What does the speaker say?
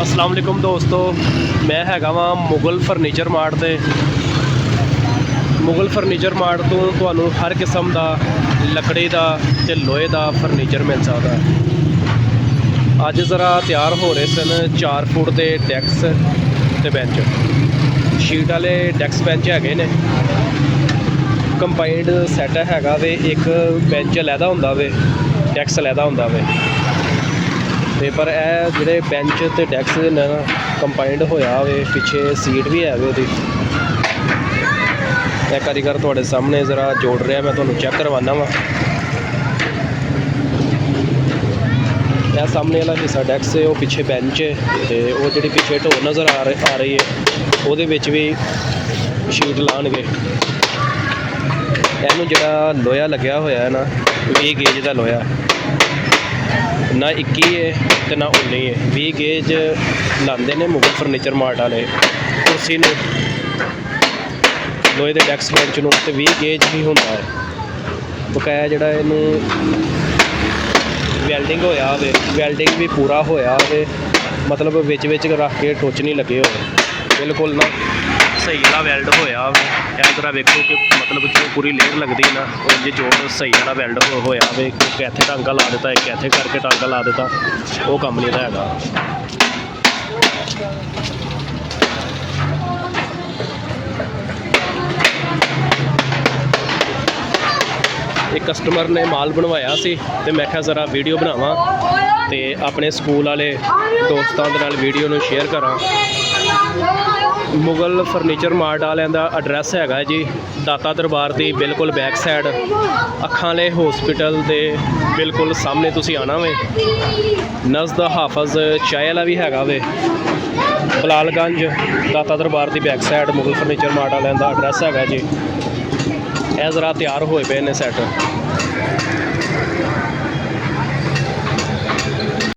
अस्सलाम वालेकुम दोस्तों, मैं हैगा वा मुगल फर्नीचर मार्ट ते मुगल फर्नीचर मार्ट तो तुहानू हर किस्म का लकड़ी का ते लोहे का फर्नीचर मिल सकता है। अज ज़रा तैयार हो रहे सन 4 फुट के डैक्स ते बेंच, शीट वाले डैक्स बेंच है ने, कंबाइंड सैट हैगा वे। एक बेंच अलहदा हुंदा वे, डैक्स अलहदा हुंदा वे ते पर ए जिहड़े बेंच ते डैक्स ने ना कंबाइंड होया वे, पिछे सीट भी है वे ओहदी। मैं कारीगर तुहाडे सामने ज़रा जोड़ रहा, मैं तुहानू चैक करवाना वा। यह सामने वाला हिस्सा डैक्स है, वो पिछे बेंच है ते वो जिहड़ी पिछे ढो नज़र आ रही है ਉਹਦੇ ਵਿੱਚ भी शीट लाणगे। ਇਹਨੂੰ ਜਿਹੜਾ ਲੋਹਾ ਲੱਗਿਆ ਹੋਇਆ ਹੈ ਨਾ 20 ਗੇਜ ਦਾ ਲੋਹਾ, ना 21 है तो ना 19 है। 20 गेज लाते हैं मुगल फर्नीचर मार्ट वाले कुर्सी ने, लोहे के डैक्स बेंच में, तो 20 गेज ही होंदा है। बकाया जिहड़ा इनू वैल्डिंग होया होवे, वैल्डिंग भी पूरा होया होवे, मतलब विच विच रख के टुच नहीं लगे होए, बिल्कुल ना सही वाला वैल्ड होया होवे। इस तरह वेखो कि मतलब जो पूरी लेयर लगती है ना, जो जो सही वाला वैल्ड होया होवे, एक इत्थे टांका ला देता, एक इत्थे करके टांका ला देता, वो काम नहीं हैगा। एक कस्टमर ने माल बनवाया सी ते मैं कहा ज़रा वीडियो बनावा ते अपने स्कूल वाले दोस्तों के नाल वीडियो नूं शेयर करा। मुगल फर्नीचर मार्ट वालियां दा एड्रैस हैगा जी दाता दरबार की बिल्कुल बैक साइड, अखां वाले हॉस्पिटल के बिल्कुल सामने तुसीं आना वे। नज़द हाफज चाय वाला भी हैगा वे, बलालगंज दाता दरबार की back side Mughal Furniture Mart वालियां दा एड्रैस हैगा जी। यह ज़रा तैयार होए पे ने सैट।